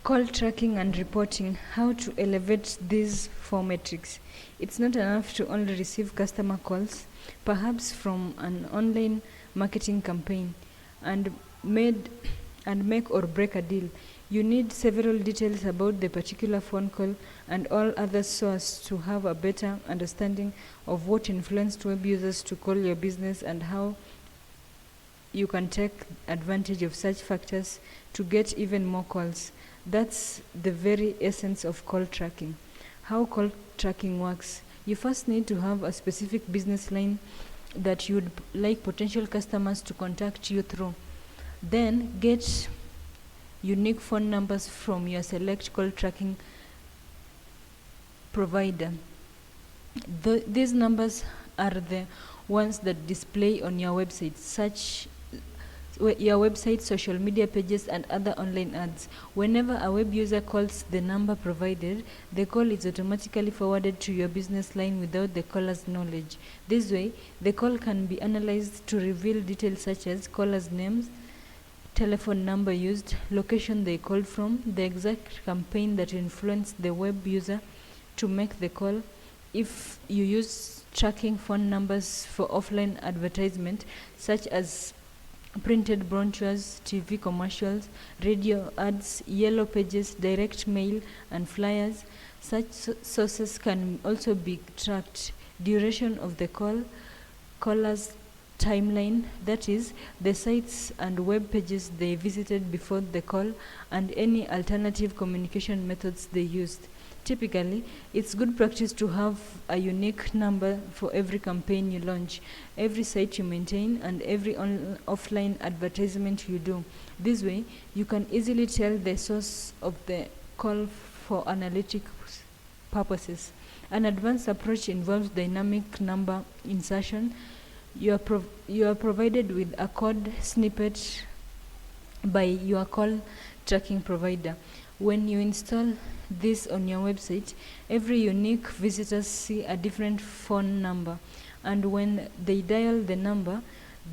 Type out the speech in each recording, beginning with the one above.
Call tracking and reporting, how to elevate these four metrics. It's not enough to only receive customer calls, perhaps from an online marketing campaign, and make or break a deal. You need several details about the particular phone call and all others so as to have a better understanding of what influenced web users to call your business and how you can take advantage of such factors to get even more calls. That's the very essence of call tracking. How call tracking works. You first need to have a specific business line that you'd like potential customers to contact you through. Then get unique phone numbers from your select call tracking provider. These numbers are the ones that display on your website, your website, social media pages, and other online ads. Whenever a web user calls the number provided, the call is automatically forwarded to your business line without the caller's knowledge. This way, the call can be analyzed to reveal details such as caller's names, telephone number used, location they called from, the exact campaign that influenced the web user to make the call. If you use tracking phone numbers for offline advertisement, such as printed brochures, TV commercials, radio ads, yellow pages, direct mail, and flyers, such sources can also be tracked. Duration of the call, caller's timeline, that is, the sites and web pages they visited before the call, and any alternative communication methods they used. Typically, it's good practice to have a unique number for every campaign you launch, every site you maintain, and every offline advertisement you do. This way, you can easily tell the source of the call for analytic purposes. An advanced approach involves dynamic number insertion. You are provided with a code snippet by your call tracking provider. When you install this on your website, every unique visitors see a different phone number, and when they dial the number,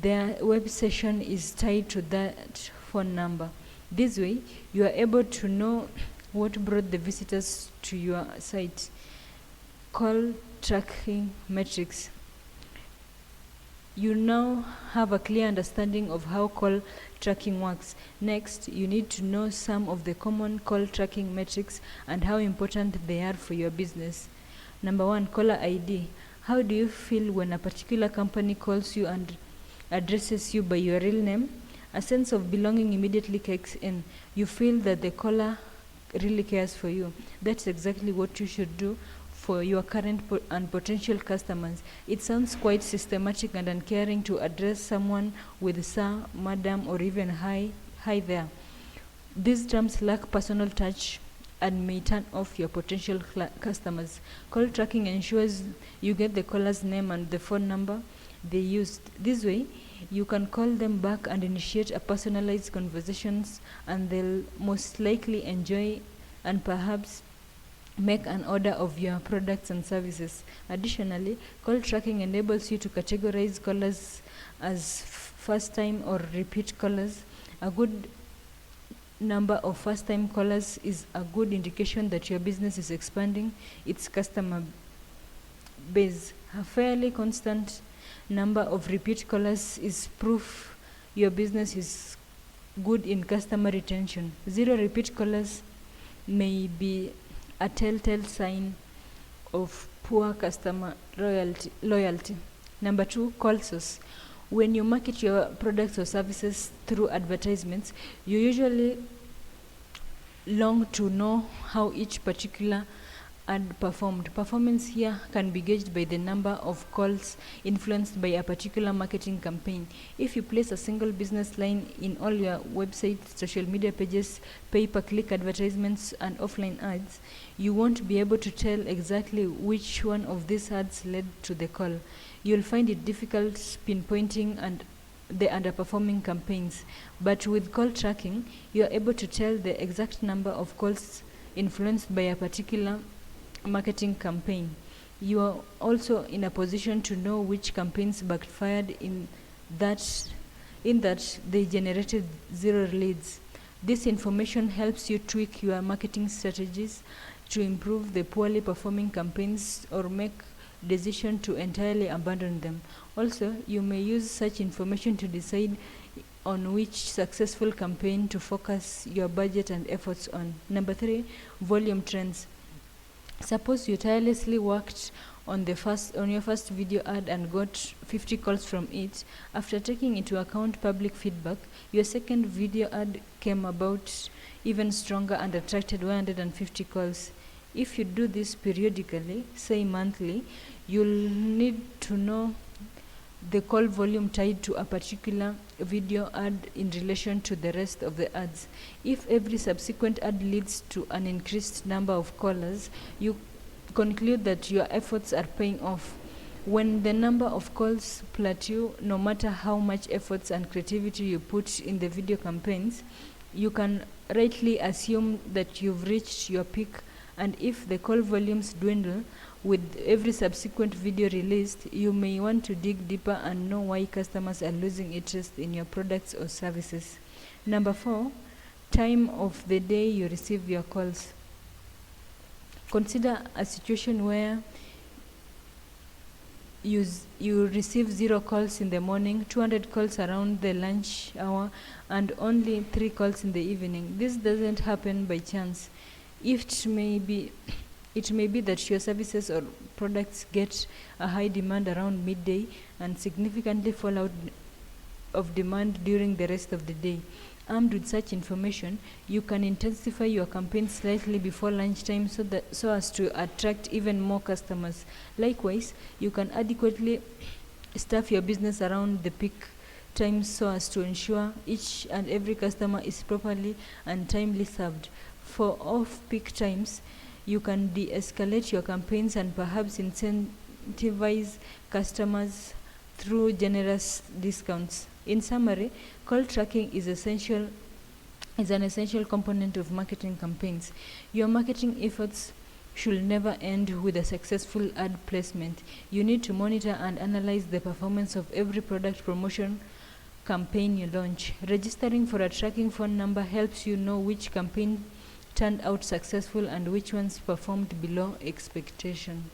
their web session is tied to that phone number. This way, you are able to know what brought the visitors to your site. Call tracking metrics. You now have a clear understanding of how call tracking works. Next, you need to know some of the common call tracking metrics and how important they are for your business. Number 1, caller ID. How do you feel when a particular company calls you and addresses you by your real name? A sense of belonging immediately kicks in. You feel that the caller really cares for you. That's exactly what you should do for your current and potential customers. It sounds quite systematic and uncaring to address someone with sir, madam, or even hi there. These terms lack personal touch and may turn off your potential customers. Call tracking ensures you get the caller's name and the phone number they used. This way, you can call them back and initiate a personalized conversations, and they'll most likely enjoy and perhaps make an order of your products and services. Additionally, call tracking enables you to categorize callers as first-time or repeat callers. A good number of first-time callers is a good indication that your business is expanding its customer base. A fairly constant number of repeat callers is proof your business is good in customer retention. 0 repeat callers may be a telltale sign of poor customer loyalty. Number 2, call source. When you market your products or services through advertisements, you usually long to know how each particular ad performed. Performance here can be gauged by the number of calls influenced by a particular marketing campaign. If you place a single business line in all your website, social media pages, pay-per-click advertisements, and offline ads, you won't be able to tell exactly which one of these ads led to the call. You'll find it difficult pinpointing and the underperforming campaigns. But with call tracking, you are able to tell the exact number of calls influenced by a particular marketing campaign. You are also in a position to know which campaigns backfired in that they generated 0 leads. This information helps you tweak your marketing strategies to improve the poorly performing campaigns or make decision to entirely abandon them. Also, you may use such information to decide on which successful campaign to focus your budget and efforts on. Number 3, volume trends. Suppose you tirelessly worked on your first video ad and got 50 calls from it. After taking into account public feedback, your second video ad came about even stronger and attracted 150 calls. If you do this periodically, say monthly, you'll need to know the call volume tied to a particular video ad in relation to the rest of the ads. If every subsequent ad leads to an increased number of callers, you conclude that your efforts are paying off. When the number of calls plateau, no matter how much efforts and creativity you put in the video campaigns, you can rightly assume that you've reached your peak. And if the call volumes dwindle with every subsequent video released, you may want to dig deeper and know why customers are losing interest in your products or services. Number 4, time of the day you receive your calls. Consider a situation where you receive 0 calls in the morning, 200 calls around the lunch hour, and only 3 calls in the evening. This doesn't happen by chance. It may be that your services or products get a high demand around midday and significantly fall out of demand during the rest of the day. Armed with such information, you can intensify your campaign slightly before lunchtime so as to attract even more customers. Likewise, you can adequately staff your business around the peak times so as to ensure each and every customer is properly and timely served. For off-peak times, you can de-escalate your campaigns and perhaps incentivize customers through generous discounts. In summary, call tracking is an essential component of marketing campaigns. Your marketing efforts should never end with a successful ad placement. You need to monitor and analyze the performance of every product promotion campaign you launch. Registering for a tracking phone number helps you know which campaign turned out successful and which ones performed below expectation.